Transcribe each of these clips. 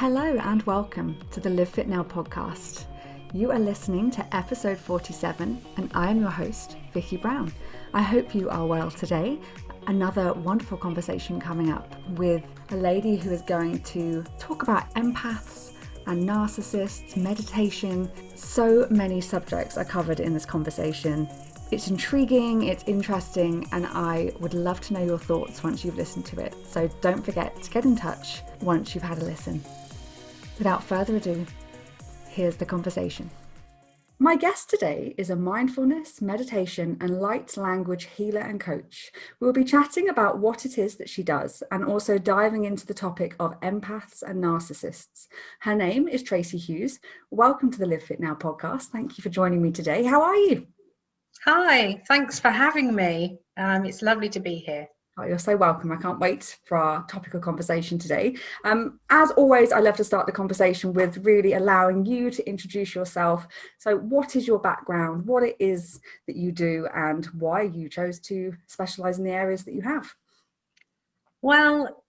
Hello and welcome to the LiveFitNow Podcast. You are listening to episode 47 and I am your host, Vicki Brown. I hope you are well today. Another wonderful conversation coming up with a lady who is going to talk about empaths and narcissists, meditation. So many subjects are covered in this conversation. It's intriguing, it's interesting, and I would love to know your thoughts once you've listened to it. So don't forget to get in touch once you've had a listen. Without further ado, here's the conversation. My guest today is a mindfulness, meditation, and light language healer and coach. We'll be chatting about what it is that she does and also diving into the topic of empaths and narcissists. Her name is Tracy Hughes. Welcome to the LiveFitNow podcast. Thank you for joining me today. How are you? Hi, thanks for having me. It's lovely to be here. Oh, you're so welcome. I can't wait for our topical conversation today. As always, I love to start the conversation with really allowing you to introduce yourself. So what is your background, what it is that you do, and why you chose to specialise in the areas that you have? Well,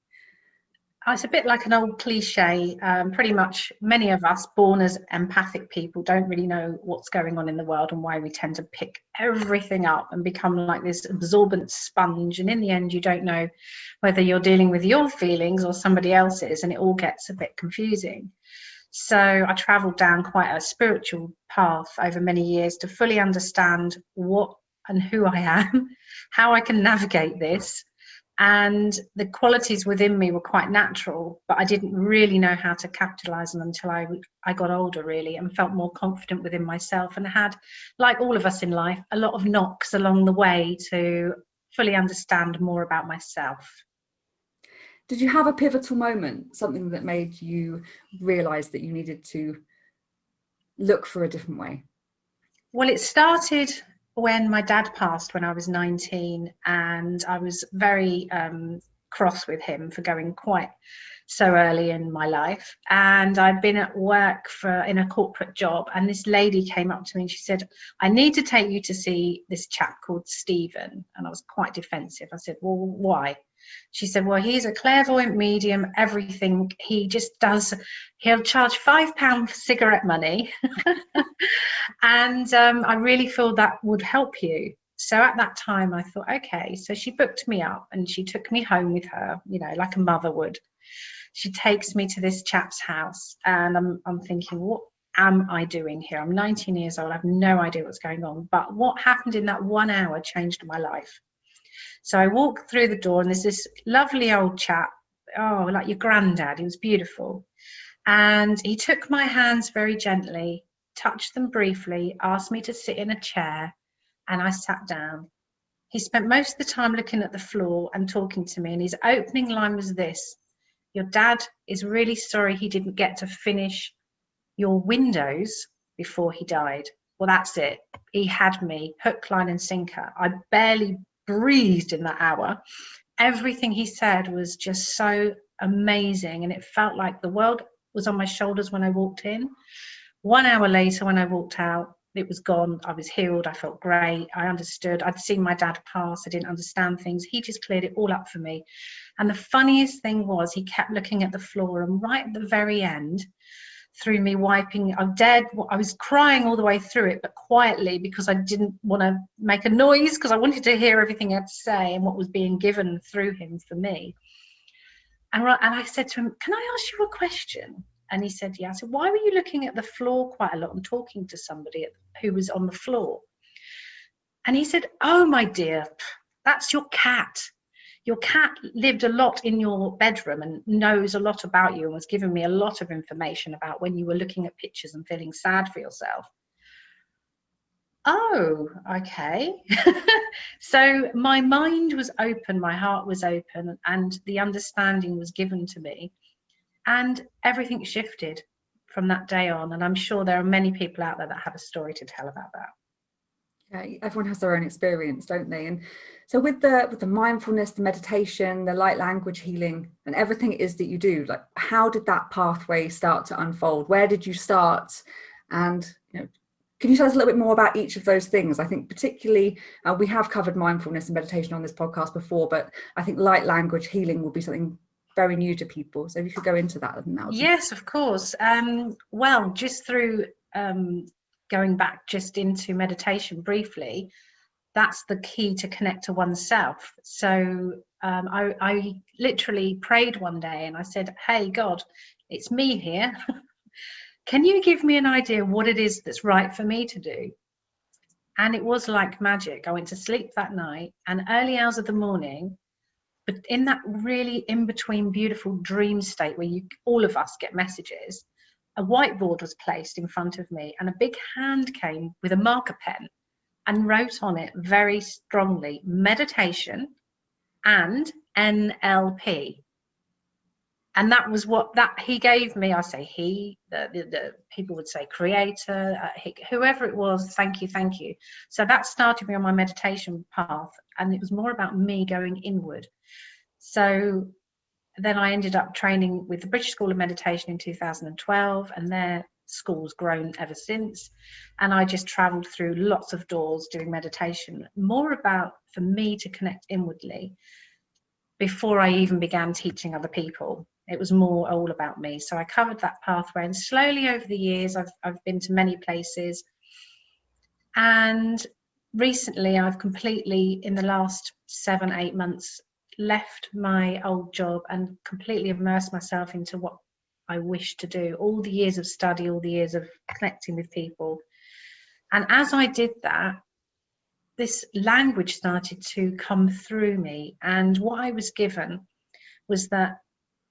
it's a bit like an old cliche. Pretty much many of us born as empathic people don't really know what's going on in the world and why we tend to pick everything up and become like this absorbent sponge. And in the end, you don't know whether you're dealing with your feelings or somebody else's, and it all gets a bit confusing. So I travelled down quite a spiritual path over many years to fully understand what and who I am, how I can navigate this. And the qualities within me were quite natural, but I didn't really know how to capitalize them until I got older, really, and felt more confident within myself, and had, like all of us in life, a lot of knocks along the way to fully understand more about myself. Did you have a pivotal moment, something that made you realize that you needed to look for a different way? Well, it started when my dad passed when I was 19, and I was very cross with him for going quite so early in my life. And I'd been at work in a corporate job, and this lady came up to me and she said, "I need to take you to see this chap called Stephen." And I was quite defensive. I said, "Well, why?" She said, "Well, he's a clairvoyant medium, everything. He just does, he'll charge £5 for cigarette money." And I really feel that would help you. So at that time I thought, okay. So she booked me up and she took me home with her, like a mother would. She takes me to this chap's house, and I'm thinking, what am I doing here? I'm 19 years old. I have no idea what's going on. But what happened in that 1 hour changed my life. So I walked through the door, and there's this lovely old chap, like your granddad. He was beautiful. And he took my hands very gently, touched them briefly, asked me to sit in a chair, and I sat down. He spent most of the time looking at the floor and talking to me, and his opening line was this: "Your dad is really sorry he didn't get to finish your windows before he died." Well, that's it. He had me hook, line and sinker. I barely breathed in that hour. Everything he said was just so amazing, and it felt like the world was on my shoulders when I walked in. 1 hour later, when I walked out, it was gone. I was healed. I felt great. I understood. I'd seen my dad pass. I didn't understand things. He just cleared it all up for me. And the funniest thing was, he kept looking at the floor, and right at the very end, through me wiping, I was crying all the way through it, but quietly, because I didn't want to make a noise, because I wanted to hear everything he had to say and what was being given through him for me. And I said to him, "Can I ask you a question?" And he said, "Yeah." I said, "Why were you looking at the floor quite a lot and talking to somebody who was on the floor?" And he said, "Oh, my dear, that's your cat. Your cat lived a lot in your bedroom and knows a lot about you, and was giving me a lot of information about when you were looking at pictures and feeling sad for yourself." Oh, okay. So my mind was open, my heart was open, and the understanding was given to me. And everything shifted from that day on. And I'm sure there are many people out there that have a story to tell about that. Yeah, everyone has their own experience, don't they? And so with the mindfulness, the meditation, the light language healing, and everything it is that you do, like, how did that pathway start to unfold? Where did you start? And can you tell us a little bit more about each of those things? I think particularly, we have covered mindfulness and meditation on this podcast before, but I think light language healing will be something very new to people. So if you could go into that, then that would Yes, of course. Well, just through going back just into meditation briefly, that's the key to connect to oneself. So I literally prayed one day and I said, hey, God, it's me here. Can you give me an idea what it is that's right for me to do? And it was like magic. I went to sleep that night, and early hours of the morning, but in that really in between beautiful dream state where all of us get messages, a whiteboard was placed in front of me and a big hand came with a marker pen and wrote on it very strongly, meditation and NLP. And that was what that he gave me. I say he, the people would say creator, whoever it was, thank you, thank you. So that started me on my meditation path, and it was more about me going inward. So then I ended up training with the British School of Meditation in 2012, and their school's grown ever since. And I just traveled through lots of doors doing meditation, more about for me to connect inwardly before I even began teaching other people. It was more all about me. So I covered that pathway, and slowly over the years, I've been to many places. And recently, I've completely, in the last 7-8 months, left my old job and completely immersed myself into what I wish to do. All the years of study, all the years of connecting with people. And as I did that, this language started to come through me. And what I was given was that,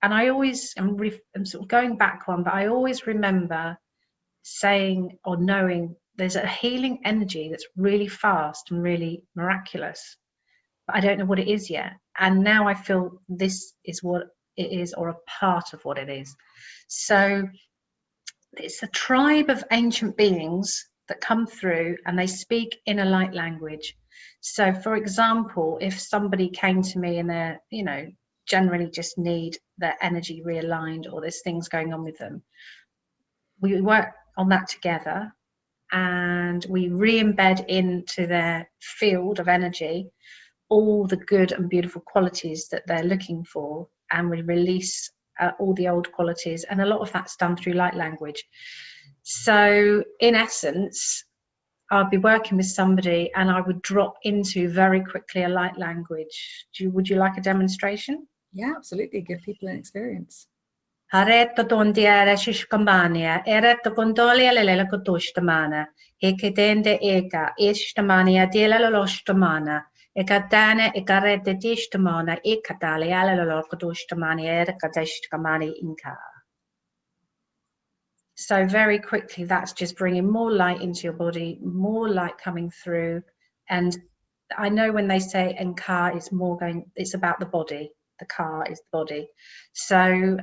and I always, I'm sort of going back one, but I always remember saying or knowing there's a healing energy that's really fast and really miraculous, but I don't know what it is yet. And now I feel this is what it is, or a part of what it is. So it's a tribe of ancient beings that come through, and they speak in a light language. So for example, if somebody came to me and they're, generally just need their energy realigned, or there's things going on with them, we work on that together, and we re-embed into their field of energy all the good and beautiful qualities that they're looking for, and we release all the old qualities, and a lot of that's done through light language. So in essence, I'd be working with somebody and I would drop into very quickly a light language. Would you like a demonstration? Yeah, absolutely. Give people an experience. Haretto tondiere shishkambania, eretto gondolia lelela kotushtamana, eketende eka, ishtamania dielaloshtamana, ekatane ekarete tishtamana, ekatale alalalokotushtamania, erekateshtamani inka. So very quickly, that's just bringing more light into your body, more light coming through. And I know when they say Nka, it's about the body. The car is the body. So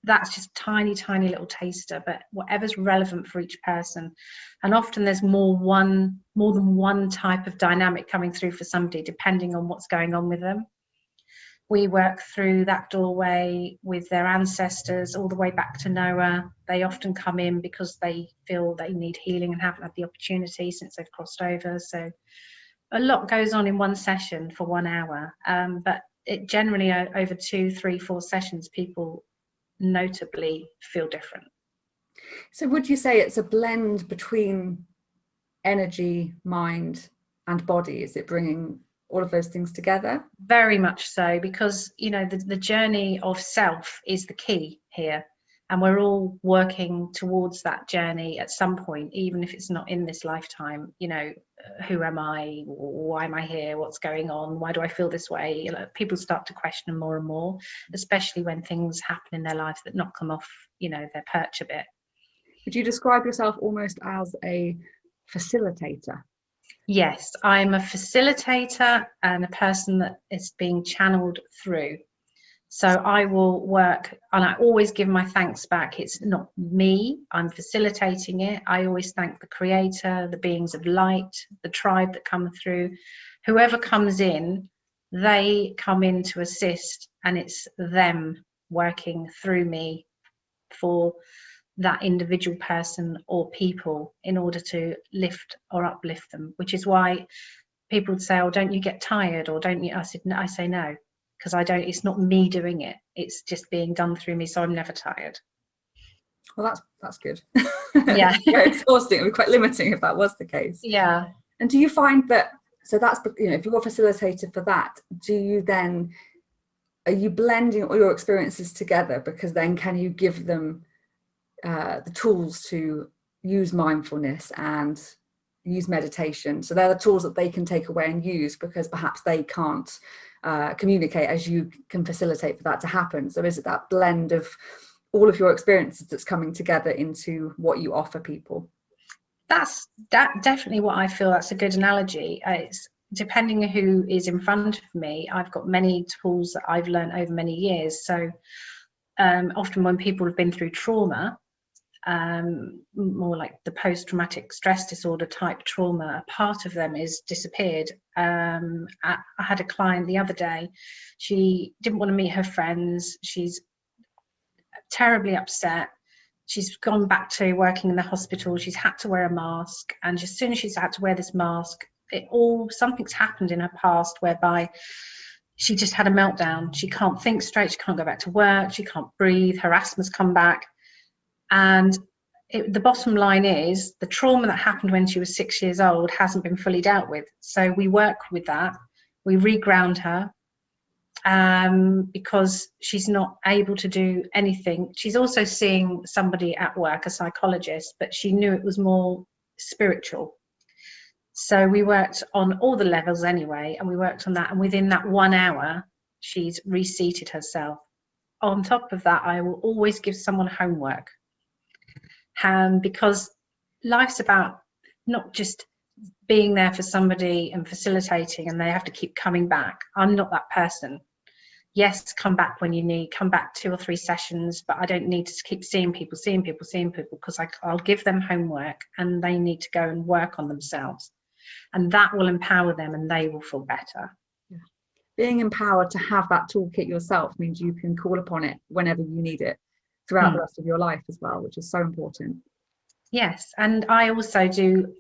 that's just tiny, tiny little taster, but whatever's relevant for each person. And often there's more than one type of dynamic coming through for somebody, depending on what's going on with them. We work through that doorway with their ancestors all the way back to Noah. They often come in because they feel they need healing and haven't had the opportunity since they've crossed over. So a lot goes on in one session for 1 hour. But it generally over 2, 3, 4 sessions, people notably feel different. So would you say it's a blend between energy, mind and body? Is it bringing all of those things together? Very much so, because the journey of self is the key here, and we're all working towards that journey at some point, even if it's not in this lifetime. Who am I? Why am I here? What's going on? Why do I feel this way? People start to question more and more, especially when things happen in their lives that knock them off their perch a bit. Would you describe yourself almost as a facilitator? Yes, I'm a facilitator and a person that is being channeled through. So I will work, and I always give my thanks back. It's not me, I'm facilitating it. I always thank the creator, the beings of light, the tribe that come through. Whoever comes in, they come in to assist, and it's them working through me for that individual person or people in order to lift or uplift them, which is why people would say, oh, don't you get tired, or don't you? I say no. because it's not me doing it. It's just being done through me. So I'm never tired. Well, that's good. Yeah. Exhausting. It would be quite limiting if that was the case. Yeah. And do you find that, so that's, if you're a facilitator for that, are you blending all your experiences together? Because then can you give them the tools to use mindfulness and use meditation? So they're the tools that they can take away and use, because perhaps they can't communicate as you can facilitate for that to happen. So is it that blend of all of your experiences that's coming together into what you offer people? That's definitely what I feel. That's a good analogy. It's depending on who is in front of me. I've got many tools that I've learned over many years. So often when people have been through trauma, more like the post-traumatic stress disorder type trauma, a part of them is disappeared. I had a client the other day. She didn't want to meet her friends. She's terribly upset. She's gone back to working in the hospital. She's had to wear a mask, and as soon as she's had to wear this mask, something's happened in her past whereby she just had a meltdown. She can't think straight. She can't go back to work. She can't breathe. Her asthma's come back. And the bottom line is the trauma that happened when she was 6 years old hasn't been fully dealt with. So we work with that. We reground her because she's not able to do anything. She's also seeing somebody at work, a psychologist, but she knew it was more spiritual. So we worked on all the levels anyway, and we worked on that. And within that 1 hour, she's reseated herself. On top of that, I will always give someone homework. Because life's about not just being there for somebody and facilitating and they have to keep coming back. I'm not that person. Yes, come back when you need, come back 2 or 3 sessions, but I don't need to keep seeing people, because I'll give them homework and they need to go and work on themselves. And that will empower them and they will feel better. Yeah. Being empowered to have that toolkit yourself means you can call upon it whenever you need it throughout the rest of your life as well, which is so important. Yes, and I also do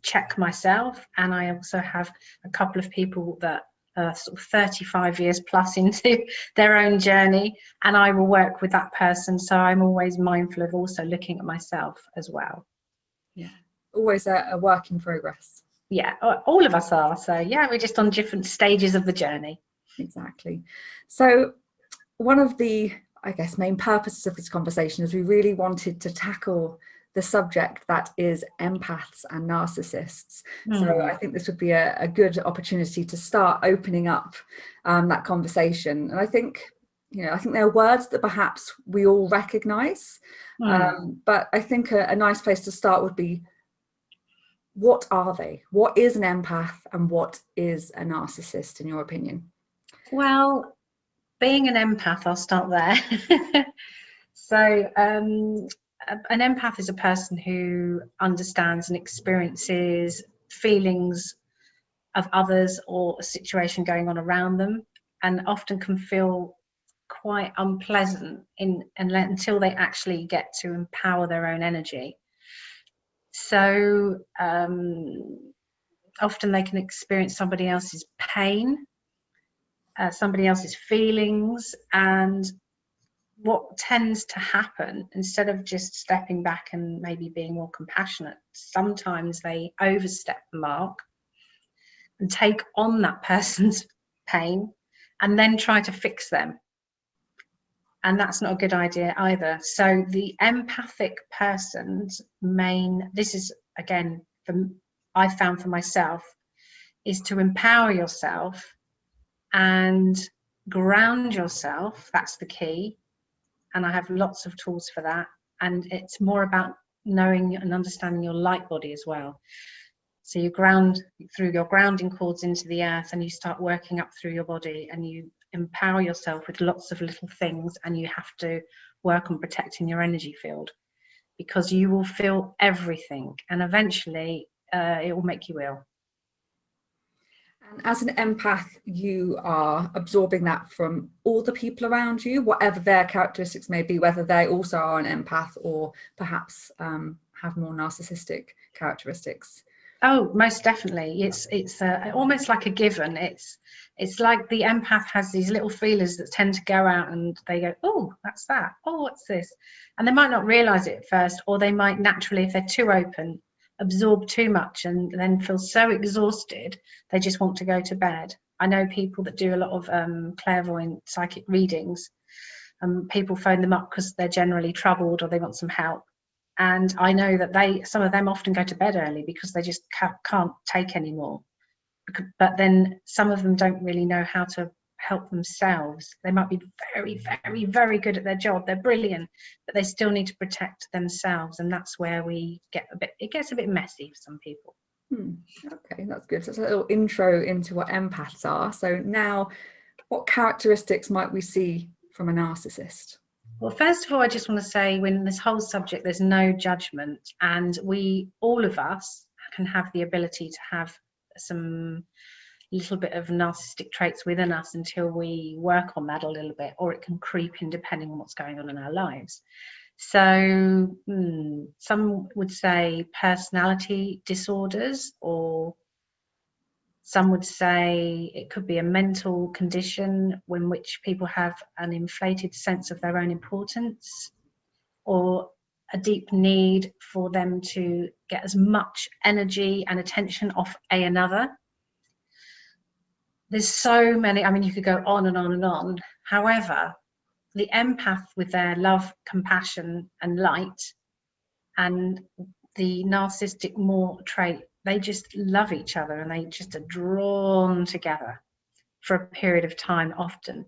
check myself, and I also have a couple of people that are sort of 35 years plus into their own journey, and I will work with that person. So I'm always mindful of also looking at myself as well. Yeah, always a work in progress. Yeah, all of us are. So yeah, we're just on different stages of the journey. Exactly. So one of the, I guess, main purposes of this conversation is we really wanted to tackle the subject that is empaths and narcissists. So I think this would be a good opportunity to start opening up that conversation. And I think there are words that perhaps we all recognize, but I think a nice place to start would be, what are they? What is an empath and what is a narcissist, in your opinion? Well, being an empath, I'll start there. So an empath is a person who understands and experiences feelings of others or a situation going on around them, and often can feel quite unpleasant until they actually get to empower their own energy. So often they can experience somebody else's pain, somebody else's feelings, and what tends to happen, instead of just stepping back and maybe being more compassionate, sometimes they overstep the mark and take on that person's pain and then try to fix them. And that's not a good idea either. So the empathic person's this is, again, I found for myself, is to empower yourself and ground yourself. That's the key. And I have lots of tools for that. And it's more about knowing and understanding your light body as well. So you ground through your grounding cords into the earth, and you start working up through your body, and you empower yourself with lots of little things, and you have to work on protecting your energy field, because you will feel everything, and eventually it will make you ill. And as an empath, you are absorbing that from all the people around you, whatever their characteristics may be, whether they also are an empath or perhaps have more narcissistic characteristics. Oh, most definitely. It's almost like a given. It's like the empath has these little feelers that tend to go out and they go, oh, that's that. Oh, what's this? And they might not realize it at first, or they might naturally, if they're too open, absorb too much and then feel so exhausted, they just want to go to bed. I know people that do a lot of clairvoyant psychic readings, and people phone them up because they're generally troubled or they want some help. And I know that some of them often go to bed early because they just can't take any more. But then some of them don't really know how to help themselves. They might be very, very, very good at their job. They're brilliant, but they still need to protect themselves. And that's where it gets a bit messy for some people. Okay, that's good. So it's a little intro into what empaths are. So now, what characteristics might we see from a narcissist? Well, first of all, I just want to say, when this whole subject, there's no judgment, and all of us can have the ability to have some little bit of narcissistic traits within us until we work on that a little bit, or it can creep in depending on what's going on in our lives. So some would say personality disorders, or some would say it could be a mental condition in which people have an inflated sense of their own importance, or a deep need for them to get as much energy and attention off another. There's so many, I mean, you could go on and on and on. However, the empath with their love, compassion and light, and the narcissistic more trait, they just love each other and they just are drawn together for a period of time often.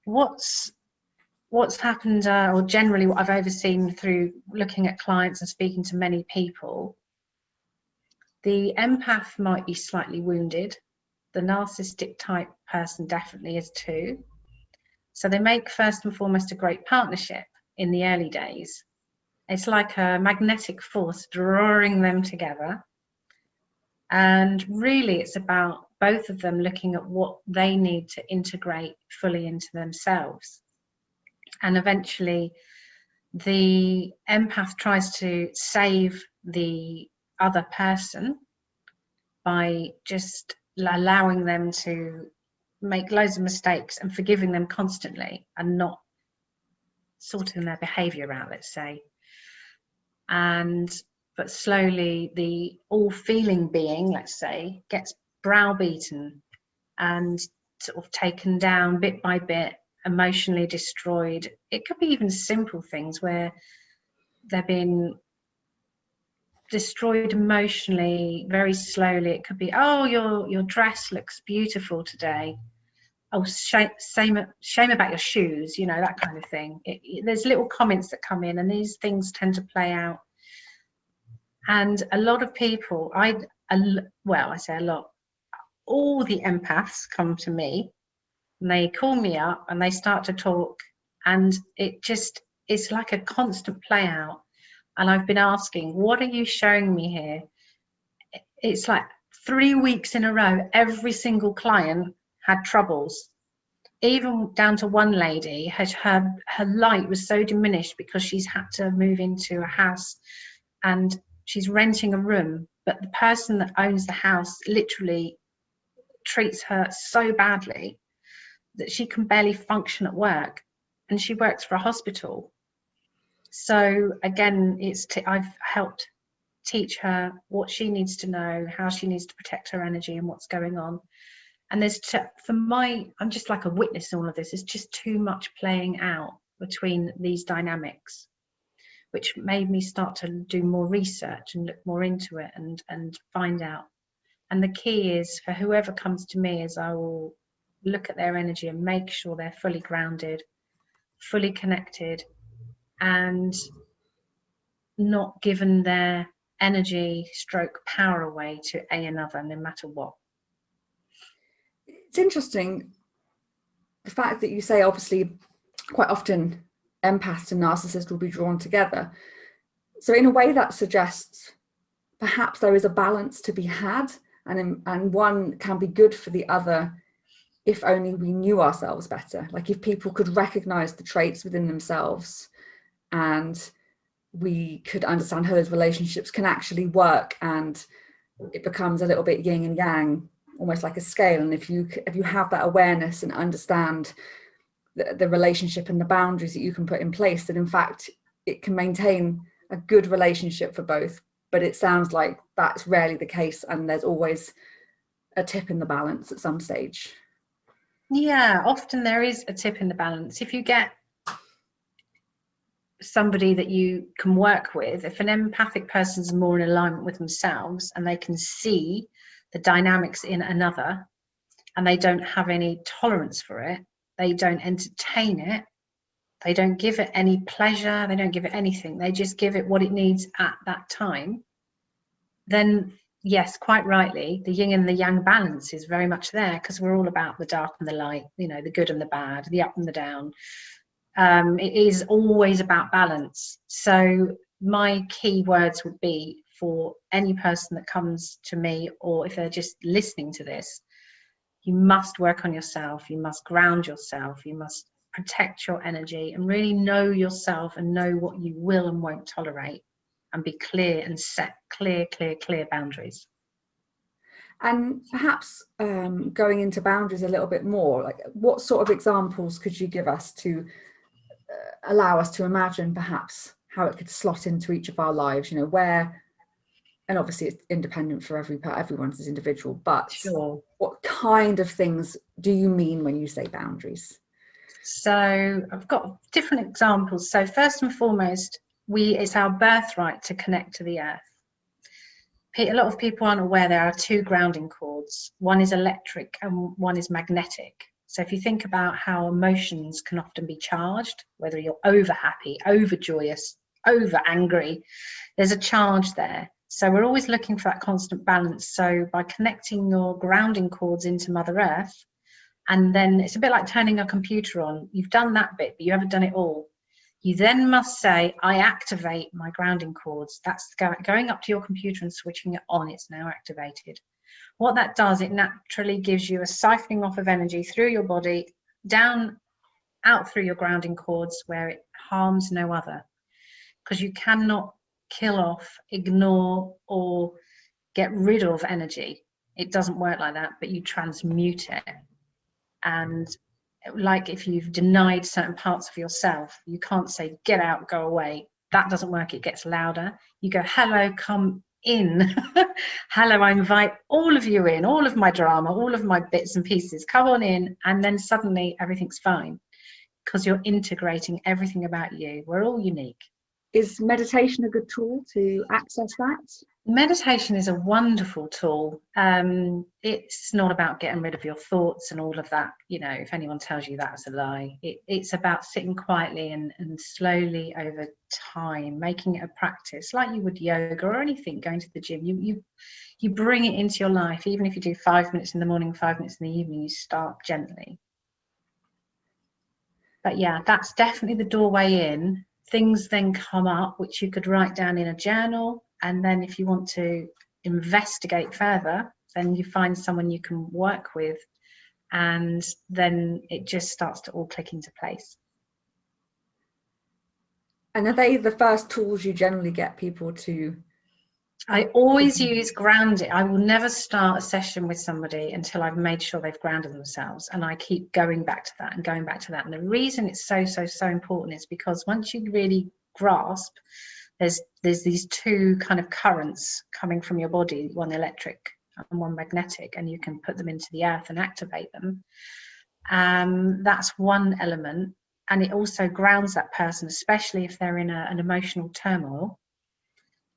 What's happened, or generally what I've overseen through looking at clients and speaking to many people, the empath might be slightly wounded. The narcissistic type person definitely is too. So they make first and foremost a great partnership in the early days. It's like a magnetic force drawing them together. And really it's about both of them looking at what they need to integrate fully into themselves. And eventually the empath tries to save the other person by just allowing them to make loads of mistakes and forgiving them constantly and not sorting their behavior out, let's say. But slowly the all-feeling being, let's say, gets browbeaten and sort of taken down bit by bit, emotionally destroyed. It could be even simple things where they're being destroyed emotionally very slowly. It could be, oh, your dress looks beautiful today. Oh, shame about your shoes, you know, that kind of thing. There's little comments that come in, and these things tend to play out. And a lot of people, I say a lot, all the empaths come to me and they call me up and they start to talk, and it's like a constant play out. And I've been asking, what are you showing me here? It's like 3 weeks in a row, every single client had troubles. Even down to one lady, her light was so diminished because she's had to move into a house and she's renting a room, but the person that owns the house literally treats her so badly that she can barely function at work, and she works for a hospital. So again, I've helped teach her what she needs to know, how she needs to protect her energy and what's going on. And I'm just like a witness in all of this. It's just too much playing out between these dynamics, which made me start to do more research and look more into it and find out. And the key is, for whoever comes to me, is I will look at their energy and make sure they're fully grounded, fully connected, and not given their energy stroke power away to another, no matter what. It's interesting, the fact that you say, obviously, quite often empaths and narcissists will be drawn together. So in a way that suggests perhaps there is a balance to be had, and one can be good for the other if only we knew ourselves better. Like if people could recognize the traits within themselves and we could understand how those relationships can actually work, and it becomes a little bit yin and yang, almost like a scale. And if you have that awareness and understand the relationship and the boundaries that you can put in place, that in fact it can maintain a good relationship for both. But it sounds like that's rarely the case, and there's always a tip in the balance at some stage. Yeah, often there is a tip in the balance. If you get somebody that you can work with, if an empathic person is more in alignment with themselves and they can see the dynamics in another, and they don't have any tolerance for it, they don't entertain it, they don't give it any pleasure, they don't give it anything, they just give it what it needs at that time, then yes, quite rightly, the yin and the yang balance is very much there, because we're all about the dark and the light, you know, the good and the bad, the up and the down. It is always about balance. So my key words would be, for any person that comes to me, or if they're just listening to this, you must work on yourself, you must ground yourself, you must protect your energy and really know yourself and know what you will and won't tolerate, and be clear and set clear boundaries. And perhaps going into boundaries a little bit more, like what sort of examples could you give us to allow us to imagine perhaps how it could slot into each of our lives, you know, where, and obviously it's independent for everyone's as individual, but sure, what kind of things do you mean when you say boundaries? So I've got different examples. So first and foremost, it's our birthright to connect to the earth. A lot of people aren't aware there are two grounding cords. One is electric and one is magnetic. So if you think about how emotions can often be charged, whether you're over happy, over joyous, over angry, there's a charge there. So we're always looking for that constant balance. So by connecting your grounding cords into Mother Earth, and then it's a bit like turning a computer on. You've done that bit, but you haven't done it all. You then must say, I activate my grounding cords. That's going up to your computer and switching it on. It's now activated. What that does, it naturally gives you a siphoning off of energy through your body, down, out through your grounding cords, where it harms no other. Because you cannot kill off, ignore, or get rid of energy. It doesn't work like that, but you transmute it. And like if you've denied certain parts of yourself, you can't say, get out, go away. That doesn't work. It gets louder. You go, hello, come in. Hello, I invite all of you in, all of my drama, all of my bits and pieces, come on in. And then suddenly everything's fine, because you're integrating everything about you. We're all unique. Is meditation a good tool to access that? Meditation is a wonderful tool. It's not about getting rid of your thoughts and all of that. You know, if anyone tells you that's a lie, it's about sitting quietly and slowly over time, making it a practice like you would yoga or anything, going to the gym. You bring it into your life. Even if you do 5 minutes in the morning, 5 minutes in the evening, you start gently. But yeah, that's definitely the doorway in. Things then come up, which you could write down in a journal. And then if you want to investigate further, then you find someone you can work with, and then it just starts to all click into place. And are they the first tools you generally get people to? I always use grounding. I will never start a session with somebody until I've made sure they've grounded themselves, and I keep going back to that and going back to that. And the reason it's so important is because once you really grasp, there's these two kind of currents coming from your body, one electric and one magnetic, and you can put them into the earth and activate them. That's one element. And it also grounds that person, especially if they're in an emotional turmoil.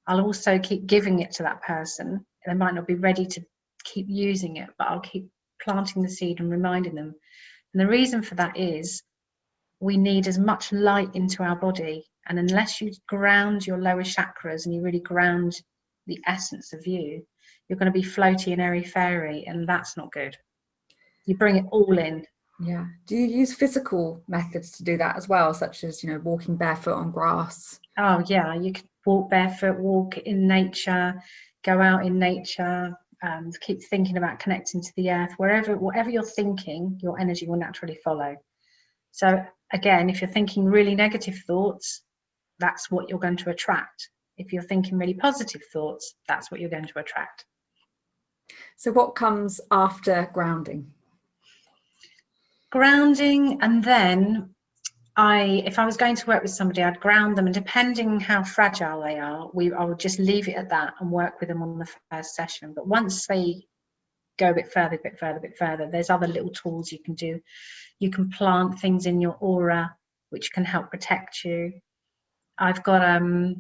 I'll also keep giving it to that person. They might not be ready to keep using it, but I'll keep planting the seed and reminding them. And the reason for that is we need as much light into our body. And unless you ground your lower chakras and you really ground the essence of you, you're going to be floaty and airy-fairy, and that's not good. You bring it all in. Yeah. Do you use physical methods to do that as well, such as, you know, walking barefoot on grass? Oh yeah, you can walk barefoot, walk in nature, go out in nature, keep thinking about connecting to the earth. Whatever you're thinking, your energy will naturally follow. So again, if you're thinking really negative thoughts, that's what you're going to attract. If you're thinking really positive thoughts, that's what you're going to attract. So what comes after grounding? Grounding, and then if I was going to work with somebody, I'd ground them, and depending how fragile they are, I would just leave it at that and work with them on the first session. But once they go a bit further, there's other little tools you can do. You can plant things in your aura which can help protect you. I've got a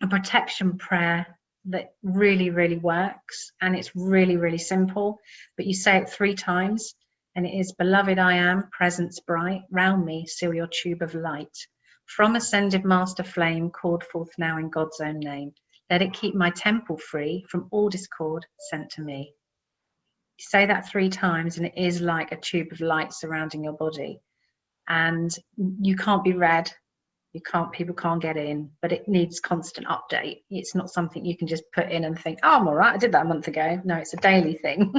protection prayer that really, really works, and it's really, really simple, but you say it 3 times, and it is: beloved I am, presence bright, round me seal your tube of light. From ascended master flame, called forth now in God's own name. Let it keep my temple free from all discord sent to me. You say that 3 times, and it is like a tube of light surrounding your body. And you can't be read. People can't get in, but it needs constant update. It's not something you can just put in and think, oh, I'm all right, I did that a month ago. No, it's a daily thing.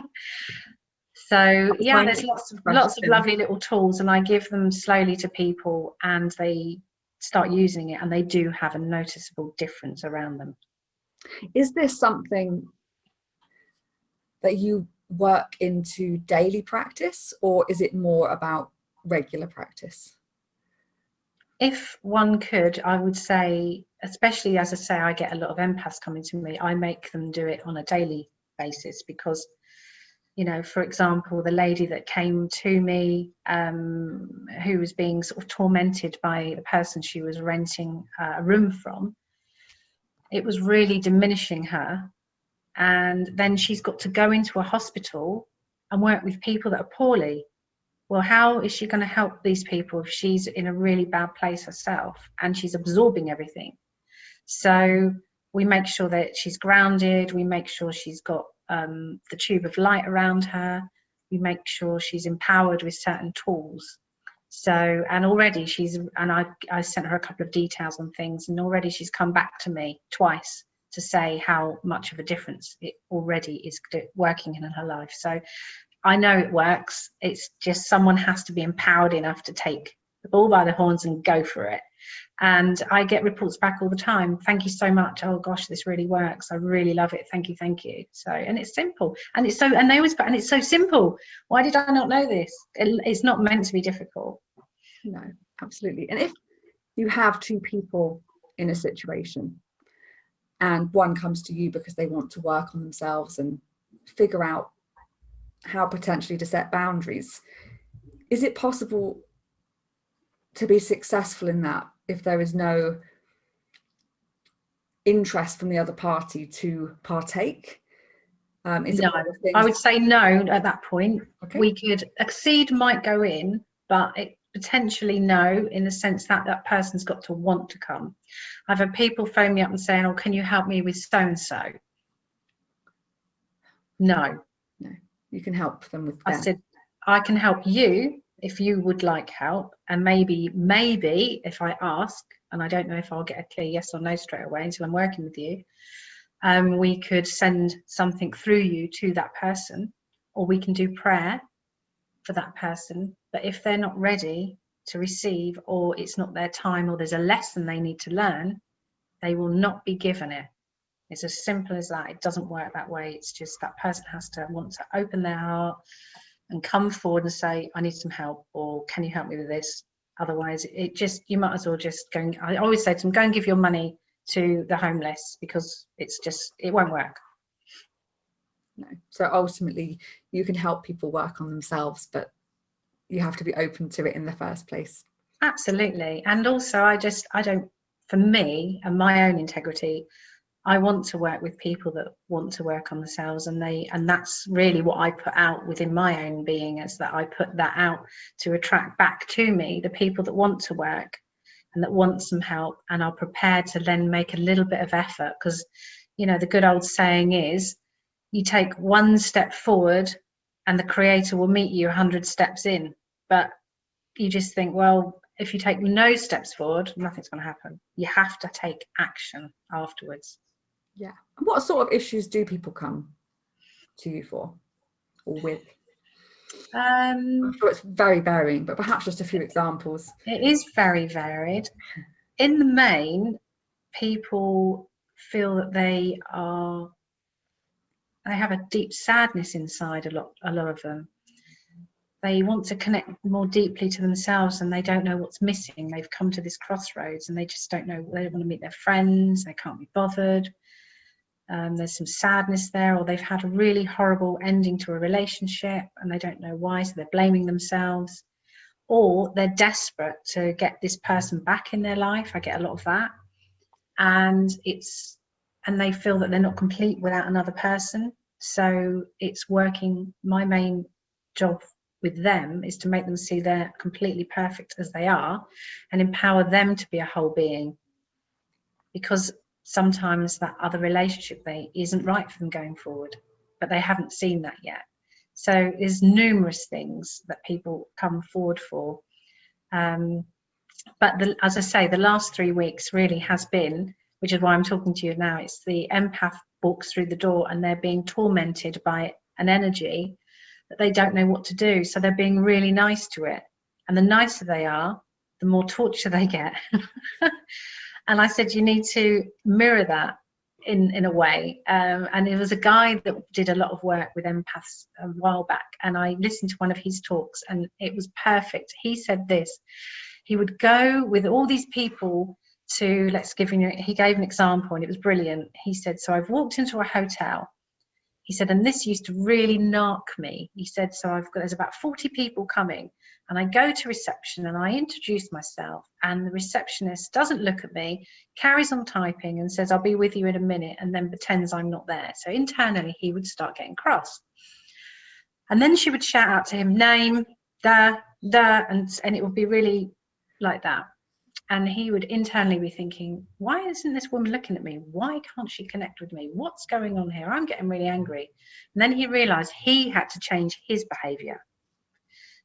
So yeah, there's lots of lovely little tools, and I give them slowly to people, and they start using it, and they do have a noticeable difference around them. Is this something that you work into daily practice, or is it more about regular practice? If one could, I would say, especially as I say, I get a lot of empaths coming to me, I make them do it on a daily basis, because, you know, for example, the lady that came to me who was being sort of tormented by the person she was renting a room from, it was really diminishing her. And then she's got to go into a hospital and work with people that are poorly. Well, how is she going to help these people if she's in a really bad place herself and she's absorbing everything? So we make sure that she's grounded. We make sure she's got the tube of light around her. We make sure she's empowered with certain tools. So, and already I sent her a couple of details on things, and already she's come back to me twice to say how much of a difference it already is working in her life. So I know it works. It's just someone has to be empowered enough to take the bull by the horns and go for it. And I get reports back all the time. Thank you so much. Oh gosh, this really works. I really love it. Thank you, thank you. So, and it's simple, and it's so, and they always, and it's so simple. Why did I not know this? It's not meant to be difficult. No, absolutely. And if you have 2 people in a situation, and one comes to you because they want to work on themselves and figure out how potentially to set boundaries, is it possible to be successful in that if there is no interest from the other party to partake? No, I would say no at that point. Okay. We could, a seed might go in, but it potentially no, in the sense that that person's got to want to come. I've had people phone me up and saying, oh, can you help me with so-and-so? No. You can help them with that. I said, I can help you if you would like help, and maybe if I ask, and I don't know if I'll get a clear yes or no straight away until I'm working with you, we could send something through you to that person, or we can do prayer for that person. But if they're not ready to receive, or it's not their time, or there's a lesson they need to learn, they will not be given it. It's as simple as that. It doesn't work that way. It's just that person has to want to open their heart and come forward and say, I need some help, or can you help me with this? Otherwise, you might as well just go. I always say to them, go and give your money to the homeless, because it won't work. No. So ultimately, you can help people work on themselves, but you have to be open to it in the first place. Absolutely. And also, for me and my own integrity, I want to work with people that want to work on themselves, and that's really what I put out within my own being, is that I put that out to attract back to me the people that want to work and that want some help, and are prepared to then make a little bit of effort, because, you know, the good old saying is, you take one step forward and the creator will meet you 100 steps in. But you just think, well, if you take no steps forward, nothing's going to happen. You have to take action afterwards. Yeah. And what sort of issues do people come to you for, or with? I'm sure it's very varying, but perhaps just a few examples. It is very varied. in the main, people feel that they have a deep sadness inside. A lot of them, they want to connect more deeply to themselves, and they don't know what's missing. They've come to this crossroads and they just don't know. They don't want to meet their friends, they can't be bothered. There's some sadness there, or they've had a really horrible ending to a relationship and they don't know why, so they're blaming themselves, or they're desperate to get this person back in their life. I get a lot of that, and they feel that they're not complete without another person. So it's working. My main job with them is to make them see they're completely perfect as they are and empower them to be a whole being, because sometimes that other relationship isn't right for them going forward, but they haven't seen that yet. So there's numerous things that people come forward for. But as I say, the last 3 weeks really has been, which is why I'm talking to you now, it's the empath walks through the door and they're being tormented by an energy that they don't know what to do. So they're being really nice to it. And the nicer they are, the more torture they get. And I said, you need to mirror that in a way. And it was a guy that did a lot of work with empaths a while back. And I listened to one of his talks and it was perfect. He said this, he would go with all these people to, he gave an example and it was brilliant. He said, so I've walked into a hotel. He said, and this used to really narc me. He said, so there's about 40 people coming and I go to reception and I introduce myself and the receptionist doesn't look at me, carries on typing and says, I'll be with you in a minute, and then pretends I'm not there. So internally he would start getting cross. And then she would shout out to him, name, and it would be really like that. And he would internally be thinking, why isn't this woman looking at me? Why can't she connect with me? What's going on here? I'm getting really angry. And then he realized he had to change his behavior.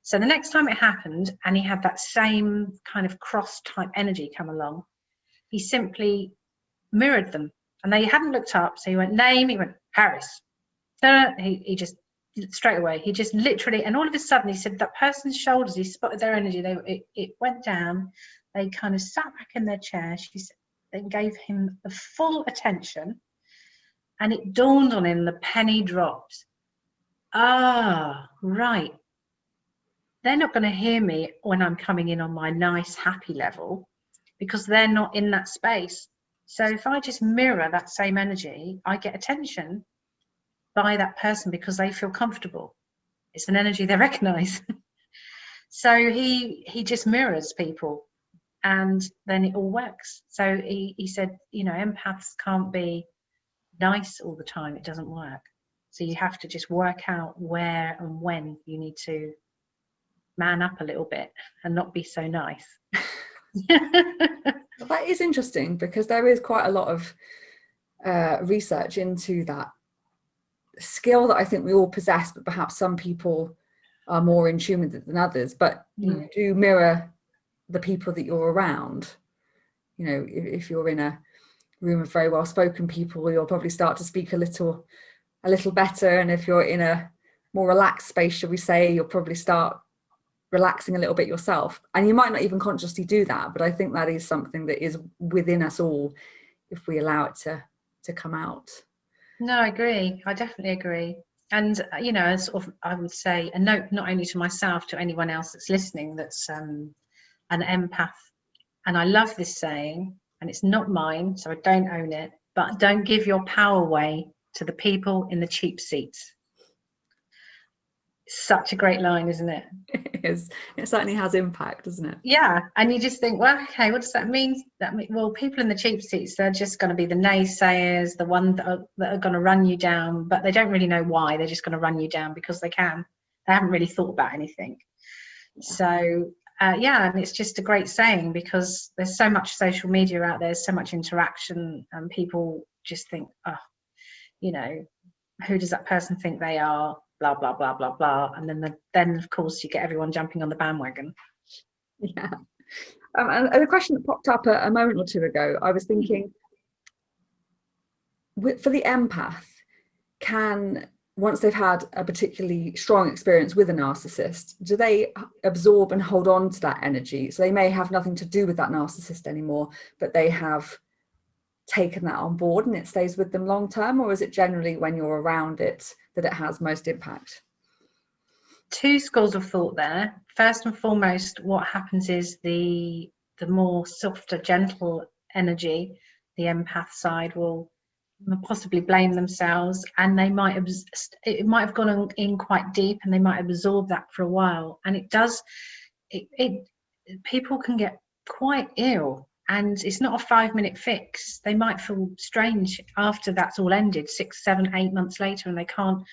So the next time it happened and he had that same kind of cross type energy come along, he simply mirrored them. And they hadn't looked up. So he went, name, he went, Paris. He just, straight away, he just literally, and all of a sudden he said that person's shoulders, he spotted their energy. It went down. They kind of sat back in their chair. She said, they gave him the full attention, and it dawned on him, the penny dropped. Ah, right. They're not going to hear me when I'm coming in on my nice, happy level, because they're not in that space. So if I just mirror that same energy, I get attention by that person because they feel comfortable. It's an energy they recognize. So he just mirrors people. And then it all works. So he said, empaths can't be nice all the time. It doesn't work. So you have to just work out where and when you need to man up a little bit and not be so nice. That is interesting, because there is quite a lot of research into that skill that I think we all possess, but perhaps some people are more in tune with it than others. But you do mirror the people that you're around. If you're in a room of very well spoken people, you'll probably start to speak a little better, and if you're in a more relaxed space, shall we say, you'll probably start relaxing a little bit yourself. And you might not even consciously do that, but I think that is something that is within us all if we allow it to come out. No, I agree. I definitely agree. And sort of, I would say a note not only to myself, to anyone else that's listening that's an empath. And I love this saying, and it's not mine, so I don't own it, but don't give your power away to the people in the cheap seats. Such a great line, isn't it? It is. It certainly has impact, doesn't it? Yeah. And you just think, well, okay, what does that mean? Well, people in the cheap seats, they're just going to be the naysayers, the ones that are going to run you down, but they don't really know why. They're just going to run you down because they can. They haven't really thought about anything. So and it's just a great saying, because there's so much social media out there, so much interaction, and people just think, who does that person think they are? Blah, blah, blah, blah, blah. And then of course you get everyone jumping on the bandwagon. Yeah. And a question that popped up a moment or two ago, I was thinking, for the empath, can once they've had a particularly strong experience with a narcissist, do they absorb and hold on to that energy? So they may have nothing to do with that narcissist anymore, but they have taken that on board and it stays with them long term? Or is it generally when you're around it that it has most impact? Two schools of thought there. First and foremost, what happens is the more softer, gentle energy, the empath side, will possibly blame themselves, and they might it might have gone in quite deep, and they might absorb that for a while. And it does. People can get quite ill, and it's not a 5-minute fix. They might feel strange after that's all ended, 6, 7, 8 months later, and they can't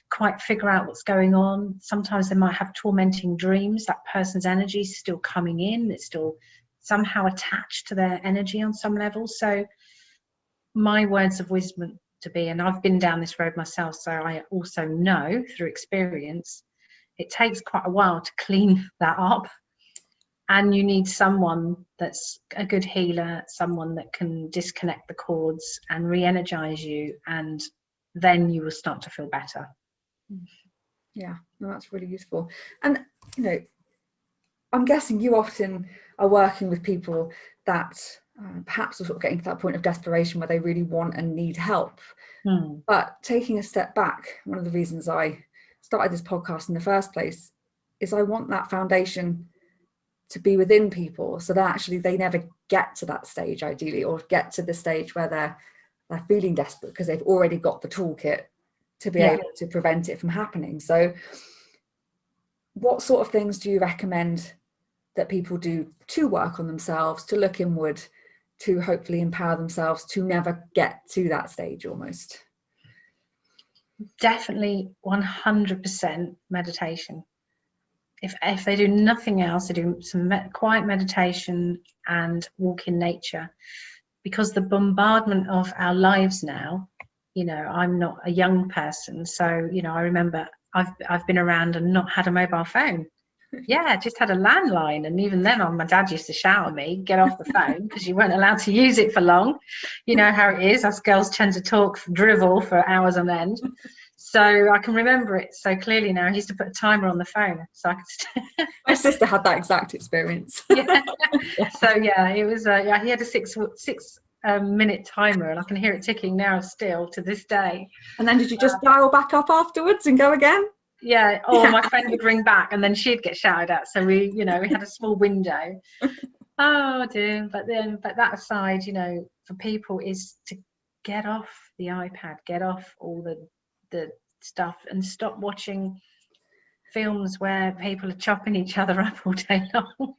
quite figure out what's going on. Sometimes they might have tormenting dreams. That person's energy is still coming in. It's still somehow attached to their energy on some level. So my words of wisdom to be, and I've been down this road myself, so I also know through experience, it takes quite a while to clean that up. And you need someone that's a good healer, someone that can disconnect the cords and re-energize you, and then you will start to feel better. Yeah, no, that's really useful. And I'm guessing you often are working with people that perhaps are sort of getting to that point of desperation where they really want and need help. But taking a step back, one of the reasons I started this podcast in the first place is I want that foundation to be within people, so that actually they never get to that stage, ideally, or get to the stage where they're feeling desperate because they've already got the toolkit to be able to prevent it from happening. So what sort of things do you recommend that people do to work on themselves, to look inward, to hopefully empower themselves to never get to that stage almost? Definitely 100% meditation. If they do nothing else, they do some quiet meditation and walk in nature, because the bombardment of our lives now, I'm not a young person, so I remember I've been around and not had a mobile phone. Just had a landline, and even then my dad used to shout at me, get off the phone, because you weren't allowed to use it for long. You know how it is, us girls tend to talk drivel for hours on end. So I can remember it so clearly now. He used to put a timer on the phone so I could My sister had that exact experience. So it was he had a 6 minute timer, and I can hear it ticking now still to this day. And then did you just dial back up afterwards and go again? My friend would ring back and then she'd get shouted at, so we had a small window. Oh dear. But that aside, for people, is to get off the iPad, get off all the stuff, and stop watching films where people are chopping each other up all day long,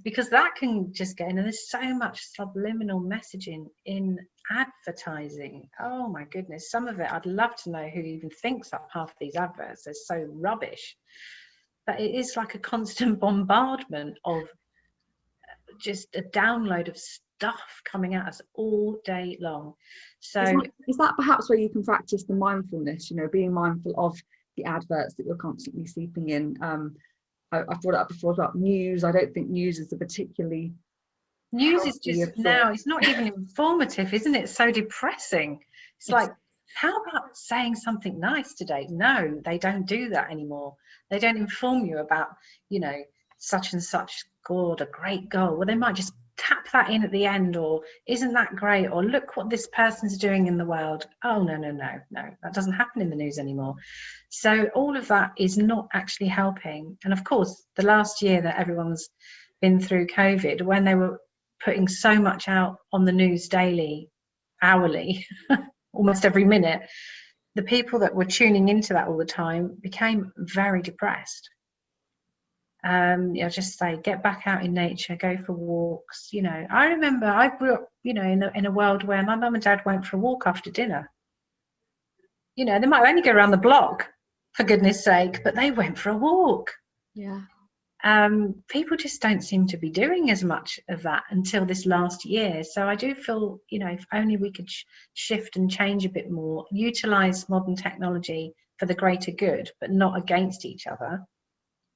because that can just get in. And there's so much subliminal messaging in advertising. Oh my goodness, some of it, I'd love to know who even thinks up half these adverts. They're so rubbish, but it is like a constant bombardment of just a download of stuff coming at us all day long. So is that perhaps where you can practice the mindfulness, being mindful of the adverts that you're constantly seeping in? I've brought it up before about news. I don't think news is a particularly news is just now, it's not even informative, isn't it? It's so depressing. It's like, how about saying something nice today? No, they don't do that anymore. They don't inform you about such and such scored a great goal. Well, they might just tap that in at the end, or isn't that great, or look what this person's doing in the world. Oh no, that doesn't happen in the news anymore. So all of that is not actually helping. And of course, the last year that everyone's been through COVID, when they were putting so much out on the news daily, hourly, almost every minute, the people that were tuning into that all the time became very depressed. Just say, get back out in nature, go for walks. I remember I grew up, in a world where my mum and dad went for a walk after dinner. They might only go around the block, for goodness sake, but they went for a walk. People just don't seem to be doing as much of that until this last year. So I do feel, if only we could shift and change a bit more, utilize modern technology for the greater good, but not against each other,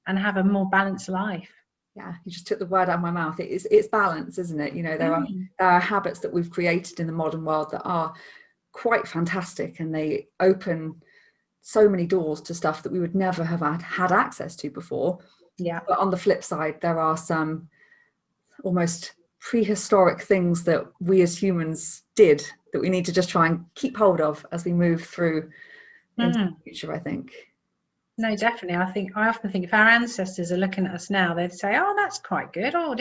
and have a more balanced life. Yeah, you just took the word out of my mouth. It's balance, isn't it? There are habits that we've created in the modern world that are quite fantastic, and they open so many doors to stuff that we would never have had access to before. Yeah. But on the flip side, there are some almost prehistoric things that we as humans did that we need to just try and keep hold of as we move through into the future, I think. No, definitely. I often think if our ancestors are looking at us now, they'd say, "Oh, that's quite good. Oh,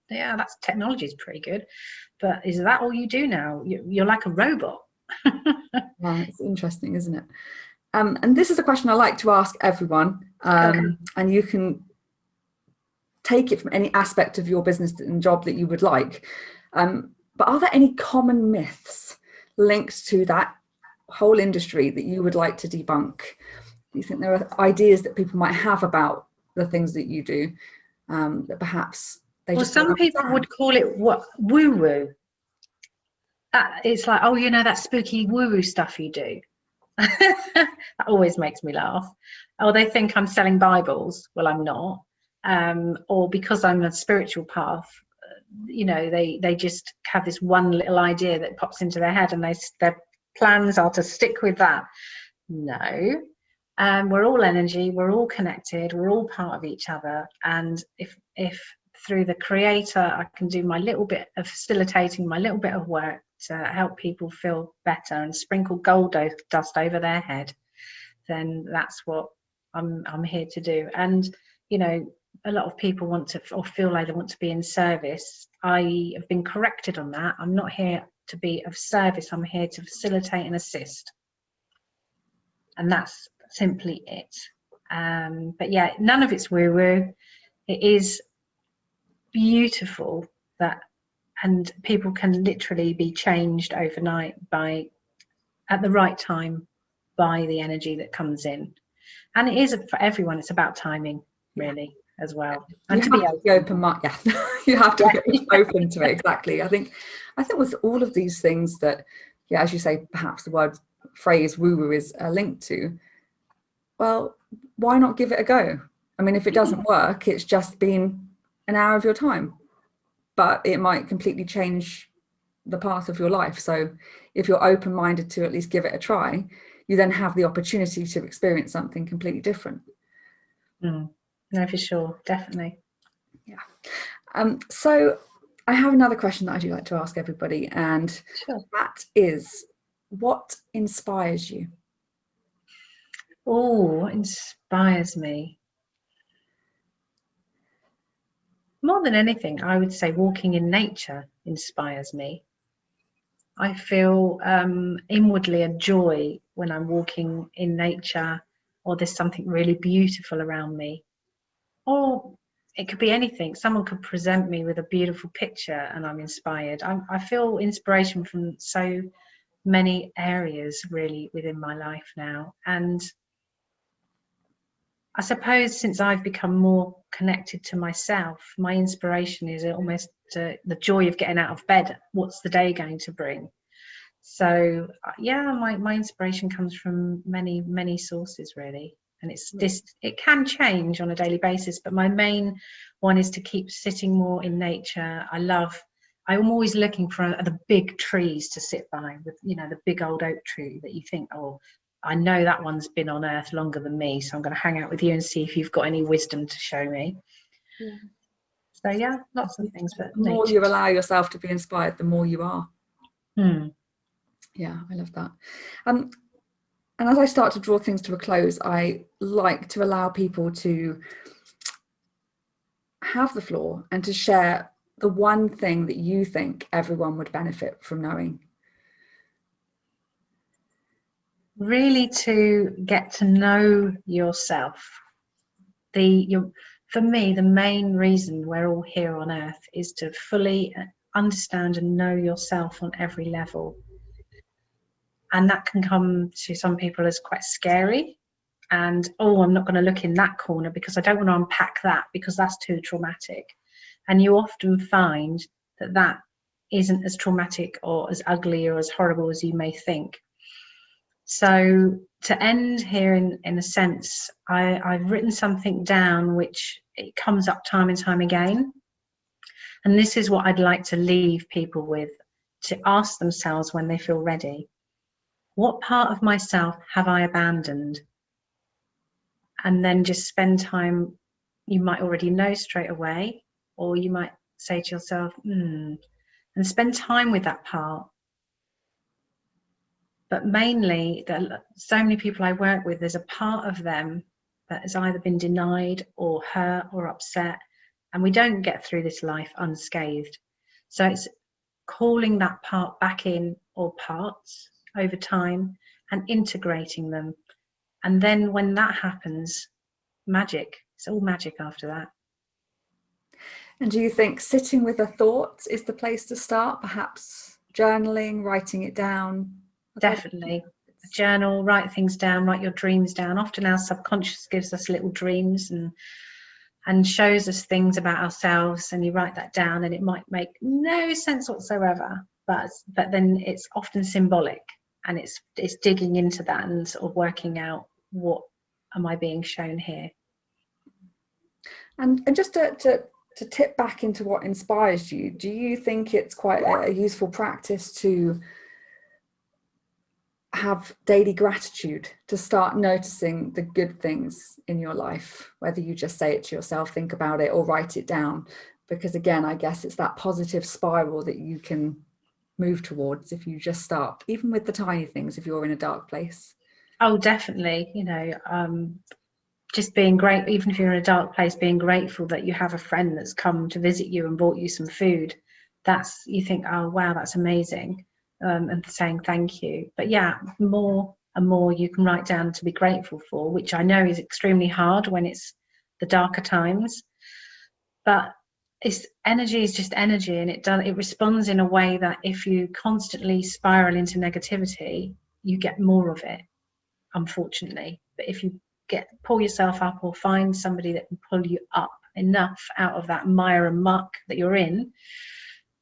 that's technology's pretty good." But is that all you do now? You're like a robot. Yeah, it's interesting, isn't it? And this is a question I like to ask everyone, and you can take it from any aspect of your business and job that you would like. But are there any common myths linked to that whole industry that you would like to debunk? Do you think there are ideas that people might have about the things that you do that perhaps they just some people would call it woo-woo. It's like, oh, that spooky woo-woo stuff you do. That always makes me laugh. Or they think I'm selling Bibles. Well, I'm not. Or because I'm a spiritual path, they just have this one little idea that pops into their head, and their plans are to stick with that. No. We're all energy, we're all connected, we're all part of each other. And if through the creator I can do my little bit of facilitating, my little bit of work to help people feel better and sprinkle gold dust over their head, then that's what I'm here to do. And a lot of people want to, or feel like they want to be in service. I have been corrected on that. I'm not here to be of service, I'm here to facilitate and assist. And that's simply it. But yeah, none of it's woo-woo. It is beautiful and people can literally be changed overnight at the right time by the energy that comes in. And it is for everyone. It's about timing, really, as well. And you have to be open. Yeah, you have to be open to it. Exactly. I think with all of these things that, as you say, perhaps the phrase woo-woo is linked to. Well, why not give it a go? I mean, if it doesn't work, it's just been an hour of your time, but it might completely change the path of your life. So if you're open-minded to at least give it a try, you then have the opportunity to experience something completely different. No, for sure. Definitely. Yeah. So I have another question that I do like to ask everybody, and that is, what inspires you? Oh, what inspires me? More than anything, I would say walking in nature inspires me. I feel inwardly a joy when I'm walking in nature, or there's something really beautiful around me. Or it could be anything. Someone could present me with a beautiful picture and I'm inspired. I feel inspiration from so many areas really within my life now. And I suppose since I've become more connected to myself, my inspiration is almost the joy of getting out of bed. What's the day going to bring? So my inspiration comes from many sources really, and it can change on a daily basis, but my main one is to keep sitting more in nature. I'm always looking for the big trees to sit by, with the big old oak tree that you think, oh, I know that one's been on earth longer than me, so I'm going to hang out with you and see if you've got any wisdom to show me. So lots of things. But the more you allow yourself to be inspired, the more you are. Yeah, I love that. And as I start to draw things to a close, I like to allow people to have the floor and to share the one thing that you think everyone would benefit from knowing. Really to get to know yourself. For me, the main reason we're all here on earth is to fully understand and know yourself on every level. And that can come to some people as quite scary. And, I'm not going to look in that corner because I don't want to unpack that because that's too traumatic. And you often find that isn't as traumatic or as ugly or as horrible as you may think. So to end here in a sense, I've written something down which it comes up time and time again. And this is what I'd like to leave people with, to ask themselves when they feel ready. What part of myself have I abandoned? And then just spend time. You might already know straight away, or you might say to yourself, and spend time with that part. But mainly, so many people I work with, there's a part of them that has either been denied or hurt or upset, and we don't get through this life unscathed. So it's calling that part back in, or parts, over time, and integrating them. And then when that happens, magic. It's all magic after that. And do you think sitting with a thought is the place to start? Perhaps journaling, writing it down? Definitely. Journal, write things down, write your dreams down. Often our subconscious gives us little dreams and shows us things about ourselves, and you write that down, and it might make no sense whatsoever, but then it's often symbolic, and it's digging into that and sort of working out, what am I being shown here? And just to tip back into what inspires you, do you think it's quite a useful practice to have daily gratitude, to start noticing the good things in your life, whether you just say it to yourself, think about it, or write it down? Because again, I guess it's that positive spiral that you can move towards if you just start, even with the tiny things, if you're in a dark place. Oh, definitely. Just being great, even if you're in a dark place, being grateful that you have a friend that's come to visit you and brought you some food. You think, oh wow, that's amazing. And saying thank you. But yeah, more and more you can write down to be grateful for, which I know is extremely hard when it's the darker times. But energy is just energy, and it responds in a way that if you constantly spiral into negativity, you get more of it, unfortunately. But if you pull yourself up, or find somebody that can pull you up enough out of that mire and muck that you're in,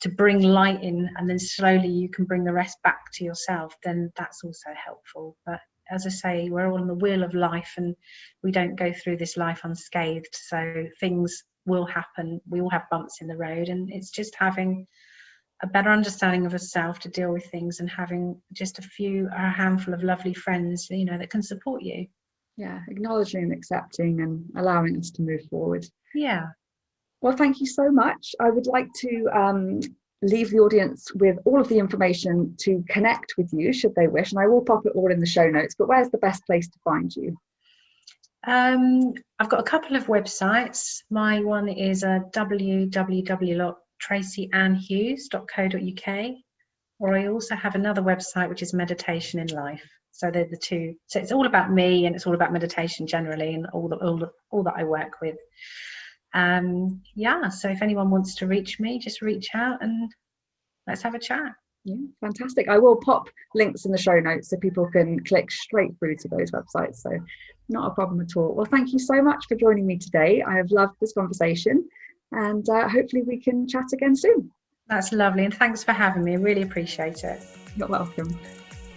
to bring light in, and then slowly you can bring the rest back to yourself, then that's also helpful. But as I say, we're all on the wheel of life, and we don't go through this life unscathed. So things will happen. We all have bumps in the road, and it's just having a better understanding of yourself to deal with things, and having just a handful of lovely friends, that can support you. Yeah, acknowledging and accepting and allowing us to move forward. Yeah. Well, thank you so much. I would like to leave the audience with all of the information to connect with you, should they wish, and I will pop it all in the show notes. But where's the best place to find you? I've got a couple of websites. My one is www.tracyannhughes.co.uk, or I also have another website which is Meditation in Life. So they're the two. So it's all about me, and it's all about meditation generally, and all that I work with. So if anyone wants to reach me, just reach out and let's have a chat. Yeah, fantastic. I will pop links in the show notes so people can click straight through to those websites, so not a problem at all. Well, thank you so much for joining me today. I have loved this conversation, and hopefully we can chat again soon. That's lovely, and thanks for having me. I really appreciate it. You're welcome.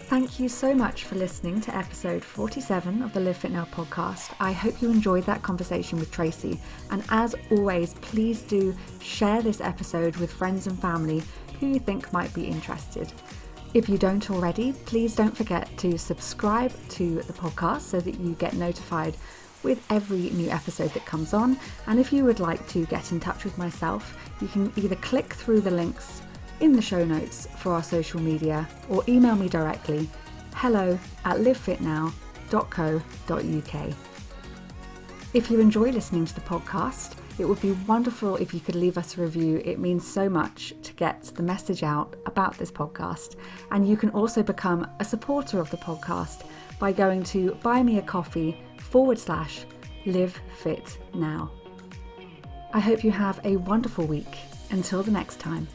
Thank you so much for listening to episode 47 of the LiveFitNow podcast. I hope you enjoyed that conversation with Tracy. And as always, please do share this episode with friends and family who you think might be interested. If you don't already, please don't forget to subscribe to the podcast so that you get notified with every new episode that comes on. And if you would like to get in touch with myself, you can either click through the links in the show notes for our social media, or email me directly, hello@livefitnow.co.uk. If you enjoy listening to the podcast, it would be wonderful if you could leave us a review. It means so much to get the message out about this podcast. And you can also become a supporter of the podcast by going to buymeacoffee.com/livefitnow. I hope you have a wonderful week. Until the next time.